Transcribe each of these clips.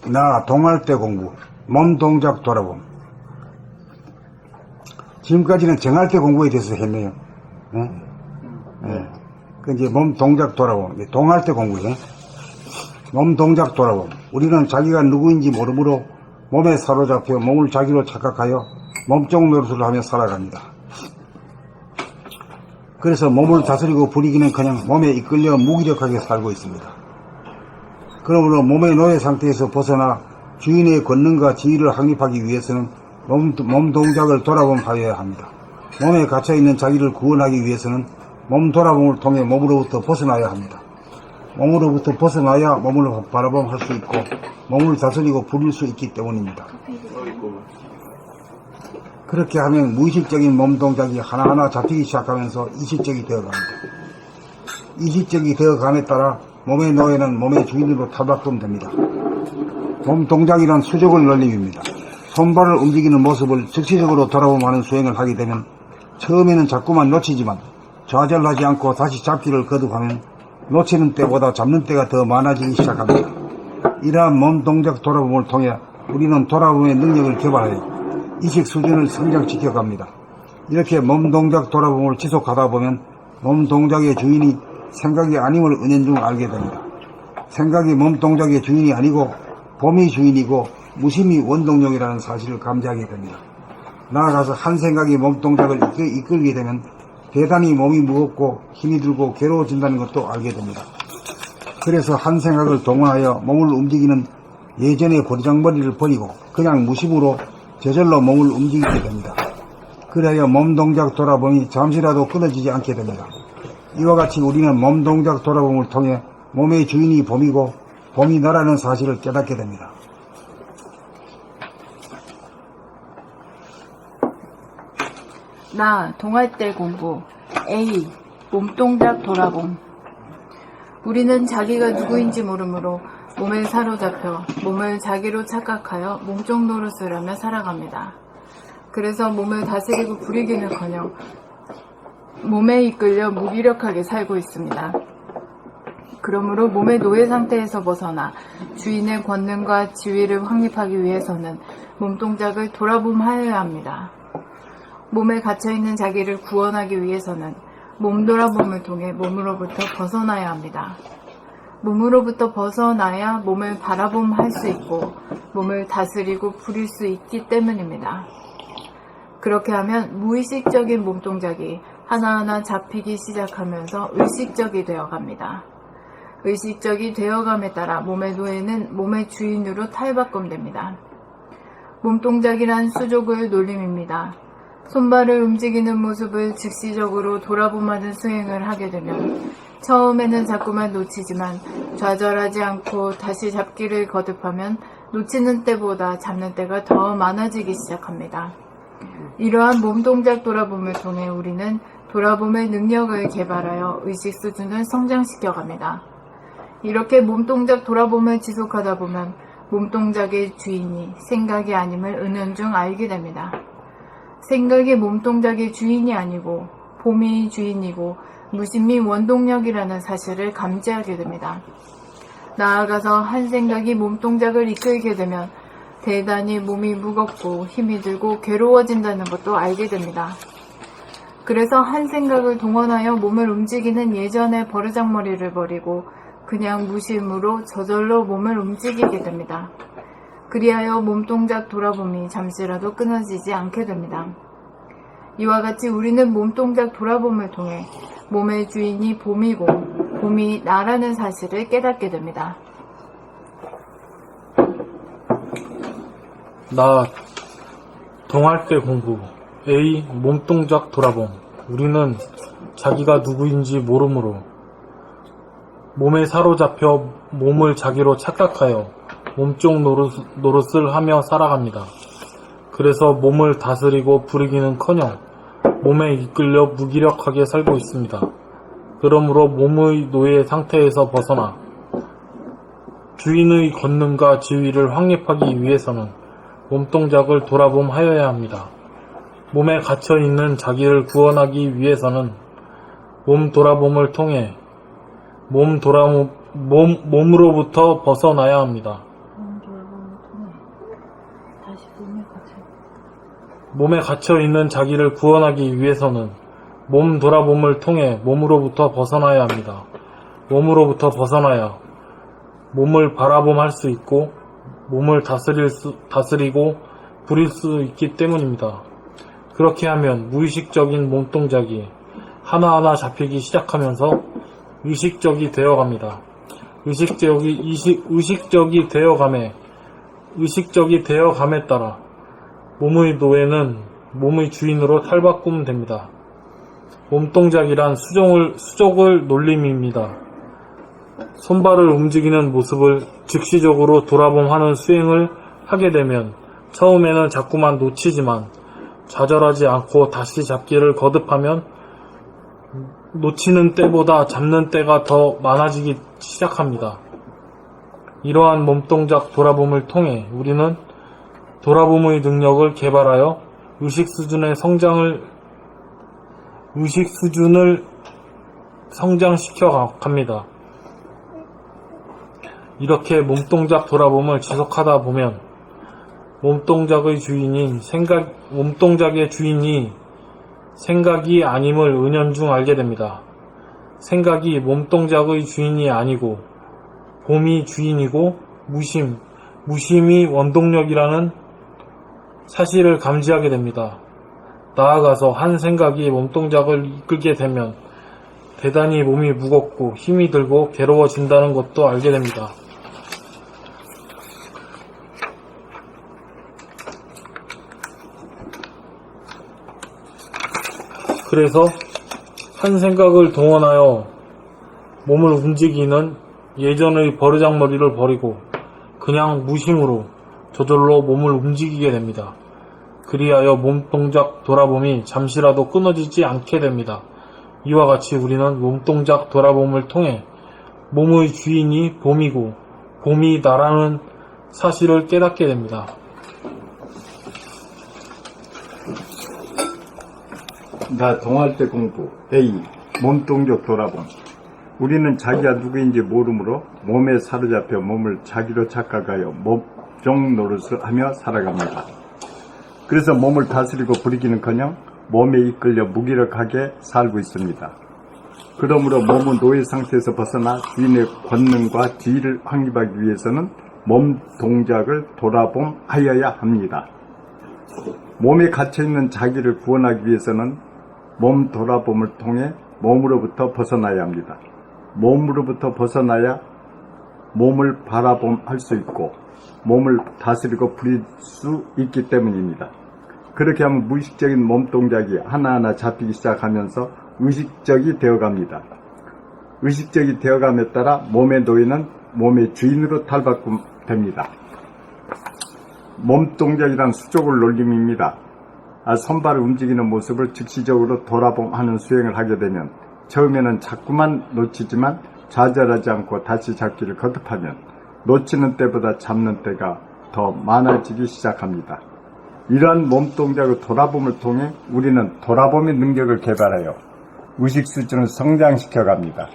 나 동할 때 공부, 몸 동작 돌아봄. 지금까지는 정할 때 공부에 대해서 했네요. 네? 네. 그 이제 몸 동작 돌아봄. 동할 때 공부죠. 몸 동작 돌아봄. 우리는 자기가 누구인지 모르므로 몸에 사로잡혀 몸을 자기로 착각하여 몸종 노릇을 하며 살아갑니다. 그래서 몸을 다스리고 부리기는 그냥 몸에 이끌려 무기력하게 살고 있습니다. 그러므로 몸의 노예 상태에서 벗어나 주인의 권능과 지위를 확립하기 위해서는 몸 동작을 돌아봄하여야 합니다. 몸에 갇혀있는 자기를 구원하기 위해서는 몸 돌아봄을 통해 몸으로부터 벗어나야 합니다. 몸으로부터 벗어나야 몸을 바라봄할 수 있고 몸을 다스리고 부릴 수 있기 때문입니다. 그렇게 하면 무의식적인 몸 동작이 하나하나 잡히기 시작하면서 이식적이 되어갑니다. 이식적이 되어감에 따라 몸의 노예는 몸의 주인으로 탈바꿈됩니다. 몸 동작이란 수족을 놀림입니다. 손발을 움직이는 모습을 즉시적으로 돌아보면 수행을 하게 되면 처음에는 자꾸만 놓치지만 좌절하지 않고 다시 잡기를 거듭하면 놓치는 때보다 잡는 때가 더 많아지기 시작합니다. 이러한 몸 동작 돌아봄을 통해 우리는 돌아봄의 능력을 개발하여 이식 수준을 성장시켜 갑니다. 이렇게 몸 동작 돌아봄을 지속하다 보면 몸 동작의 주인이 생각이 아님을 은연중 알게 됩니다. 생각이 몸 동작의 주인이 아니고 봄이 주인이고 무심이 원동력이라는 사실을 감지하게 됩니다. 나아가서 한 생각이 몸 동작을 이끌게 되면 대단히 몸이 무겁고 힘이 들고 괴로워진다는 것도 알게 됩니다. 그래서 한 생각을 동원하여 몸을 움직이는 예전의 버리장머리를 버리고 그냥 무심으로 저절로 몸을 움직이게 됩니다. 그래야 몸 동작 돌아봄이 잠시라도 끊어지지 않게 됩니다. 이와 같이 우리는 몸 동작 돌아봄을 통해 몸의 주인이 봄이고 봄이 나라는 사실을 깨닫게 됩니다. 나 동할 때 공부 A. 몸동작 돌아봄. 우리는 자기가 누구인지 모르므로 몸에 사로잡혀 몸을 자기로 착각하여 몸종 노릇을 하며 살아갑니다. 그래서 몸을 다스리고 부리기는커녕 몸에 이끌려 무기력하게 살고 있습니다. 그러므로 몸의 노예 상태에서 벗어나 주인의 권능과 지위를 확립하기 위해서는 몸동작을 돌아봄하여야 합니다. 몸에 갇혀있는 자기를 구원하기 위해서는 몸 돌아봄을 통해 몸으로부터 벗어나야 합니다. 몸으로부터 벗어나야 몸을 바라봄할 수 있고 몸을 다스리고 부릴 수 있기 때문입니다. 그렇게 하면 무의식적인 몸동작이 하나하나 잡히기 시작하면서 의식적이 되어갑니다. 의식적이 되어감에 따라 몸의 노예는 몸의 주인으로 탈바꿈됩니다. 몸동작이란 수족을 놀림입니다. 손발을 움직이는 모습을 즉시적으로 돌아봄하는 수행을 하게 되면 처음에는 자꾸만 놓치지만 좌절하지 않고 다시 잡기를 거듭하면 놓치는 때보다 잡는 때가 더 많아지기 시작합니다. 이러한 몸동작 돌아봄을 통해 우리는 돌아봄의 능력을 개발하여 의식 수준을 성장시켜 갑니다. 이렇게 몸동작 돌아봄을 지속하다 보면 몸동작의 주인이 생각이 아님을 은연중 알게 됩니다. 생각이 몸동작의 주인이 아니고 봄이 주인이고 무심이 원동력이라는 사실을 감지하게 됩니다. 나아가서 한 생각이 몸동작을 이끌게 되면 대단히 몸이 무겁고 힘이 들고 괴로워진다는 것도 알게 됩니다. 그래서 한 생각을 동원하여 몸을 움직이는 예전의 버르장머리를 버리고 그냥 무심으로 저절로 몸을 움직이게 됩니다. 그리하여 몸동작 돌아봄이 잠시라도 끊어지지 않게 됩니다. 이와 같이 우리는 몸동작 돌아봄을 통해 몸의 주인이 봄이고 봄이 나라는 사실을 깨닫게 됩니다. 나 동할 때 공부 A. 몸동작 돌아봄. 우리는 자기가 누구인지 모르므로 몸에 사로잡혀 몸을 자기로 착각하여 몸종 노릇을 하며 살아갑니다. 그래서 몸을 다스리고 부리기는커녕 몸에 이끌려 무기력하게 살고 있습니다. 그러므로 몸의 노예 상태에서 벗어나 주인의 권능과 지위를 확립하기 위해서는 몸동작을 돌아봄하여야 합니다. 몸에 갇혀있는 자기를 구원하기 위해서는 몸 돌아봄을 통해 몸으로부터 벗어나야 합니다. 몸에 갇혀 있는 자기를 구원하기 위해서는 몸 돌아봄을 통해 몸으로부터 벗어나야 합니다. 몸으로부터 벗어나야 몸을 바라봄할 수 있고 몸을 다스리고 부릴 수 있기 때문입니다. 그렇게 하면 무의식적인 몸동작이 하나하나 잡히기 시작하면서 의식적이 되어갑니다. 의식적이 되어감에 따라 몸의 노예는 몸의 주인으로 탈바꿈됩니다. 몸동작이란 수족을 놀림입니다. 손발을 움직이는 모습을 즉시적으로 돌아봄하는 수행을 하게 되면 처음에는 자꾸만 놓치지만 좌절하지 않고 다시 잡기를 거듭하면 놓치는 때보다 잡는 때가 더 많아지기 시작합니다. 이러한 몸동작 돌아봄을 통해 우리는 돌아봄의 능력을 개발하여 의식 수준을 성장시켜 갑니다. 이렇게 몸동작 돌아봄을 지속하다 보면 몸동작의 주인이 생각이 아님을 은연중 알게 됩니다. 생각이 몸동작의 주인이 아니고 봄이 주인이고 무심이 원동력이라는 사실을 감지하게 됩니다. 나아가서 한 생각이 몸동작을 이끌게 되면 대단히 몸이 무겁고 힘이 들고 괴로워진다는 것도 알게 됩니다. 그래서 한 생각을 동원하여 몸을 움직이는 예전의 버르장머리를 버리고 그냥 무심으로 저절로 몸을 움직이게 됩니다. 그리하여 몸동작 돌아봄이 잠시라도 끊어지지 않게 됩니다. 이와 같이 우리는 몸동작 돌아봄을 통해 몸의 주인이 봄이고 봄이 나라는 사실을 깨닫게 됩니다. 나 동할때 공부 A. 몸동작 돌아봄. 우리는 자기가 누구인지 모르므로 몸에 사로잡혀 몸을 자기로 착각하여 몸종 노릇을 하며 살아갑니다. 그래서 몸을 다스리고 부리기는커녕 몸에 이끌려 무기력하게 살고 있습니다. 그러므로 몸은 노예 상태에서 벗어나 주인의 권능과 지위를 확립하기 위해서는 몸 동작을 돌아봄하여야 합니다. 몸에 갇혀있는 자기를 구원하기 위해서는 몸 돌아봄을 통해 몸으로부터 벗어나야 합니다. 몸으로부터 벗어나야 몸을 바라봄할 수 있고 몸을 다스리고 부릴 수 있기 때문입니다. 그렇게 하면 무의식적인 몸동작이 하나하나 잡히기 시작하면서 의식적이 되어갑니다. 의식적이 되어감에 따라 몸의 노예는 몸의 주인으로 탈바꿈됩니다. 몸동작이란 수족을 놀림입니다. 손발을 움직이는 모습을 즉시적으로 돌아봄하는 수행을 하게 되면 처음에는 자꾸만 놓치지만 좌절하지 않고 다시 잡기를 거듭하면 놓치는 때보다 잡는 때가 더 많아지기 시작합니다. 이러한 몸동작의 돌아봄을 통해 우리는 돌아봄의 능력을 개발하여 의식 수준을 성장시켜 갑니다.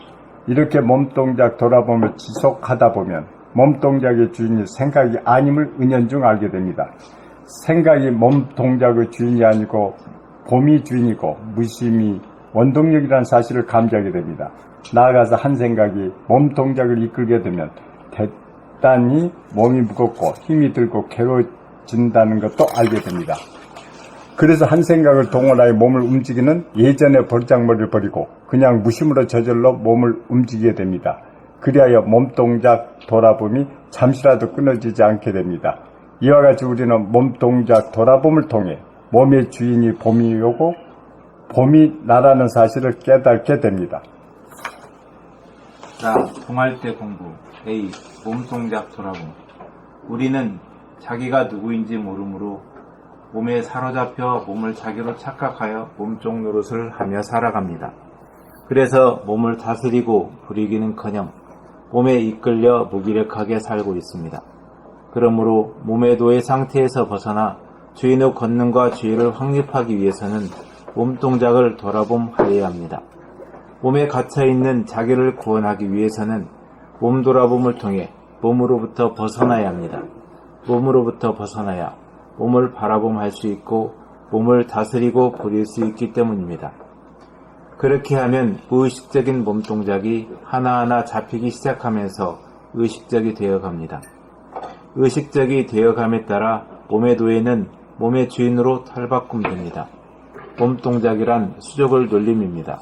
이렇게 몸동작 돌아봄을 지속하다 보면 몸동작의 주인이 생각이 아님을 은연중 알게 됩니다. 생각이 몸동작의 주인이 아니고 봄이 주인이고 무심이 원동력이라는 사실을 감지하게 됩니다. 나아가서 한 생각이 몸동작을 이끌게 되면 대단히 몸이 무겁고 힘이 들고 괴로워진다는 것도 알게 됩니다. 그래서 한 생각을 동원하여 몸을 움직이는 예전의 버르장머리를 버리고 그냥 무심으로 저절로 몸을 움직이게 됩니다. 그리하여 몸동작 돌아봄이 잠시라도 끊어지지 않게 됩니다. 이와 같이 우리는 몸동작 돌아봄을 통해 몸의 주인이 봄이 오고 봄이 나라는 사실을 깨닫게 됩니다. 나 동할때 공부 A. 몸동작 돌아봄. 우리는 자기가 누구인지 모르므로 몸에 사로잡혀 몸을 자기로 착각하여 몸종 노릇을 하며 살아갑니다. 그래서 몸을 다스리고 부리기는커녕 몸에 이끌려 무기력하게 살고 있습니다. 그러므로 몸의 노예 상태에서 벗어나 주인의 권능과 지위를 확립하기 위해서는 몸동작을 돌아봄하여야 합니다. 몸에 갇혀있는 자기를 구원하기 위해서는 몸 돌아봄을 통해 몸으로부터 벗어나야 합니다. 몸으로부터 벗어나야 몸을 바라봄할 수 있고 몸을 다스리고 부릴 수 있기 때문입니다. 그렇게 하면 무의식적인 몸동작이 하나하나 잡히기 시작하면서 의식적이 되어갑니다. 의식적이 되어감에 따라 몸의 노예는 몸의 주인으로 탈바꿈됩니다. 몸동작이란 수족을 놀림입니다.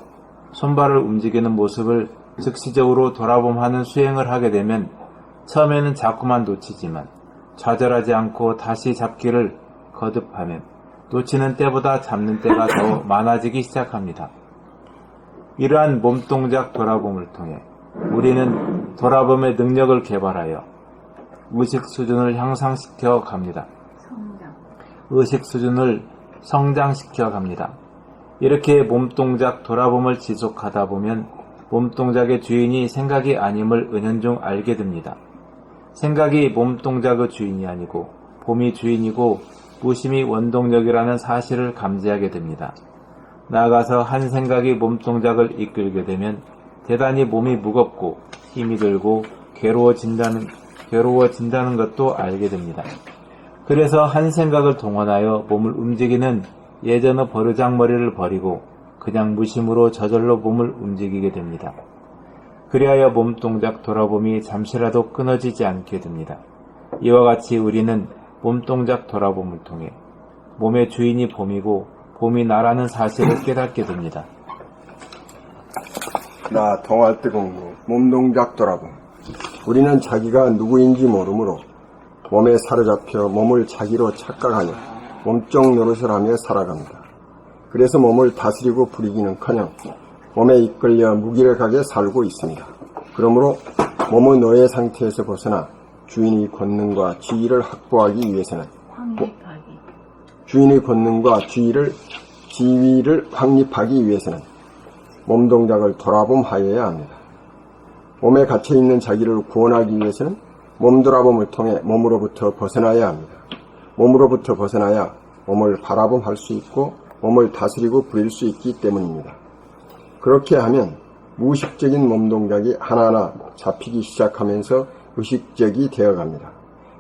손발을 움직이는 모습을 즉시적으로 돌아봄하는 수행을 하게 되면 처음에는 자꾸만 놓치지만 좌절하지 않고 다시 잡기를 거듭하면 놓치는 때보다 잡는 때가 더 많아지기 시작합니다. 이러한 몸동작 돌아봄을 통해 우리는 돌아봄의 능력을 개발하여 의식 수준을 향상시켜 갑니다. 의식 수준을 성장시켜 갑니다. 이렇게 몸동작 돌아봄을 지속하다 보면 몸동작의 주인이 생각이 아님을 은연중 알게 됩니다. 생각이 몸동작의 주인이 아니고 봄이 주인이고 무심이 원동력이라는 사실을 감지하게 됩니다. 나아가서 한 생각이 몸동작을 이끌게 되면 대단히 몸이 무겁고 힘이 들고 괴로워진다는 것도 알게 됩니다. 그래서 한 생각을 동원하여 몸을 움직이는 예전의 버르장머리를 버리고 그냥 무심으로 저절로 몸을 움직이게 됩니다. 그리하여 몸동작 돌아봄이 잠시라도 끊어지지 않게 됩니다. 이와 같이 우리는 몸동작 돌아봄을 통해 몸의 주인이 봄이고 봄이 나라는 사실을 깨닫게 됩니다. 나 동할 때 공부 몸동작 돌아봄. 우리는 자기가 누구인지 모르므로 몸에 사로잡혀 몸을 자기로 착각하여 몸종 노릇을 하며 살아갑니다. 그래서 몸을 다스리고 부리기는커녕 몸에 이끌려 무기력하게 살고 있습니다. 그러므로 몸의 노예 상태에서 벗어나 주인의 권능과 지위를 확보하기 위해서는 주인의 권능과 지위를 확립하기 위해서는 몸동작을 돌아봄하여야 합니다. 몸에 갇혀있는 자기를 구원하기 위해서는 몸돌아봄을 통해 몸으로부터 벗어나야 합니다. 몸으로부터 벗어나야 몸을 바라봄할 수 있고 몸을 다스리고 부릴 수 있기 때문입니다. 그렇게 하면 무의식적인 몸동작이 하나하나 잡히기 시작하면서 의식적이 되어갑니다.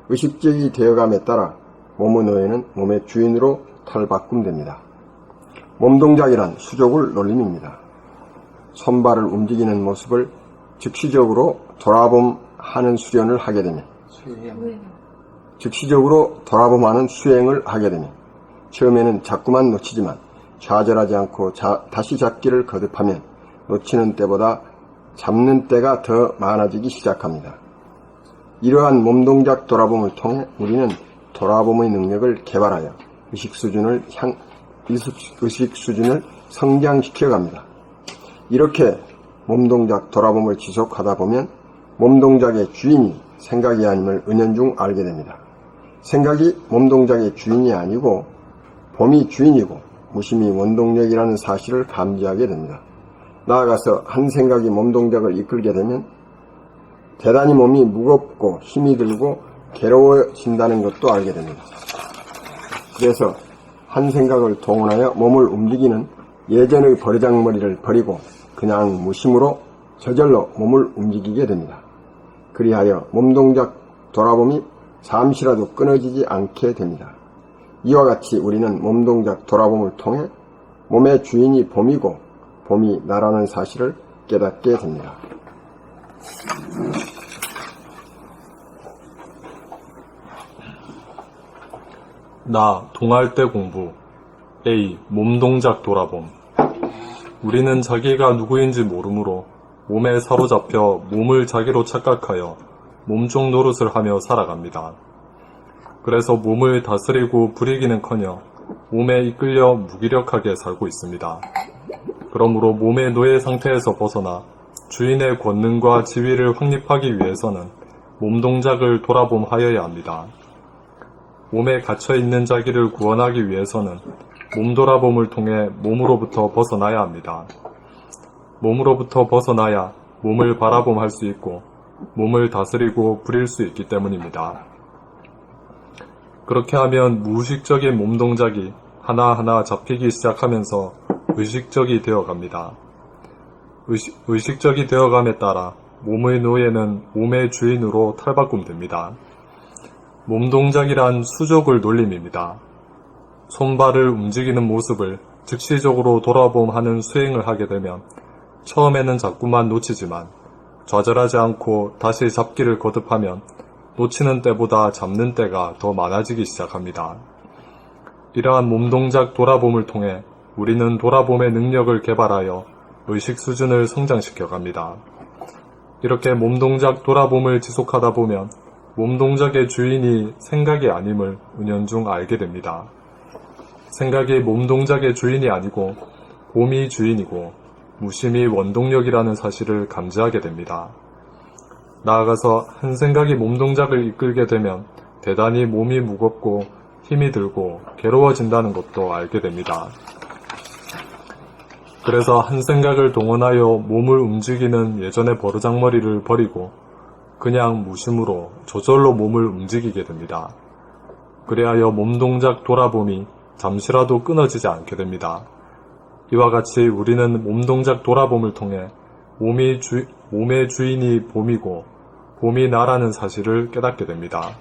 의식적이 되어감에 따라 몸의 노예는 몸의 주인으로 탈바꿈됩니다. 몸동작이란 수족을 놀림입니다. 손발을 움직이는 모습을 즉시적으로 돌아봄하는 수련을 하게 되면 수행을 하게 되면 처음에는 자꾸만 놓치지만 좌절하지 않고 다시 잡기를 거듭하면 놓치는 때보다 잡는 때가 더 많아지기 시작합니다. 이러한 몸동작 돌아봄을 통해 우리는 돌아봄의 능력을 개발하여 의식 수준을 성장시켜 갑니다. 이렇게 몸동작 돌아봄을 지속하다 보면 몸동작의 주인이 생각이 아님을 은연중 알게 됩니다. 생각이 몸동작의 주인이 아니고 봄이 주인이고 무심이 원동력이라는 사실을 감지하게 됩니다. 나아가서 한 생각이 몸동작을 이끌게 되면 대단히 몸이 무겁고 힘이 들고 괴로워진다는 것도 알게 됩니다. 그래서 한 생각을 동원하여 몸을 움직이는 예전의 버르장머리를 버리고 그냥 무심으로 저절로 몸을 움직이게 됩니다. 그리하여 몸동작 돌아봄이 잠시라도 끊어지지 않게 됩니다. 이와 같이 우리는 몸동작 돌아봄을 통해 몸의 주인이 봄이고 봄이 나라는 사실을 깨닫게 됩니다. 나 동할 때 공부 A. 몸동작 돌아봄. 우리는 자기가 누구인지 모르므로 몸에 사로잡혀 몸을 자기로 착각하여 몸종 노릇을 하며 살아갑니다. 그래서 몸을 다스리고 부리기는커녕 몸에 이끌려 무기력하게 살고 있습니다. 그러므로 몸의 노예 상태에서 벗어나 주인의 권능과 지위를 확립하기 위해서는 몸동작을 돌아봄하여야 합니다. 몸에 갇혀있는 자기를 구원하기 위해서는 몸돌아봄을 통해 몸으로부터 벗어나야 합니다. 몸으로부터 벗어나야 몸을 바라봄할 수 있고 몸을 다스리고 부릴 수 있기 때문입니다. 그렇게 하면 무의식적인 몸동작이 하나하나 잡히기 시작하면서 의식적이 되어갑니다. 의식적이 되어감에 따라 몸의 노예는 몸의 주인으로 탈바꿈됩니다. 몸동작이란 수족을 놀림입니다. 손발을 움직이는 모습을 즉시적으로 돌아봄하는 수행을 하게 되면 처음에는 자꾸만 놓치지만 좌절하지 않고 다시 잡기를 거듭하면 놓치는 때보다 잡는 때가 더 많아지기 시작합니다. 이러한 몸동작 돌아봄을 통해 우리는 돌아봄의 능력을 개발하여 의식 수준을 성장시켜 갑니다. 이렇게 몸동작 돌아봄을 지속하다 보면 몸동작의 주인이 생각이 아님을 은연중 알게 됩니다. 생각이 몸동작의 주인이 아니고 몸이 주인이고 무심이 원동력이라는 사실을 감지하게 됩니다. 나아가서 한 생각이 몸동작을 이끌게 되면 대단히 몸이 무겁고 힘이 들고 괴로워진다는 것도 알게 됩니다. 그래서 한 생각을 동원하여 몸을 움직이는 예전의 버르장머리를 버리고 그냥 무심으로 저절로 몸을 움직이게 됩니다. 그리하여 몸동작 돌아봄이 잠시라도 끊어지지 않게 됩니다. 이와 같이 우리는 몸동작 돌아봄을 통해 몸의 주인이 봄이고 봄이 나라는 사실을 깨닫게 됩니다.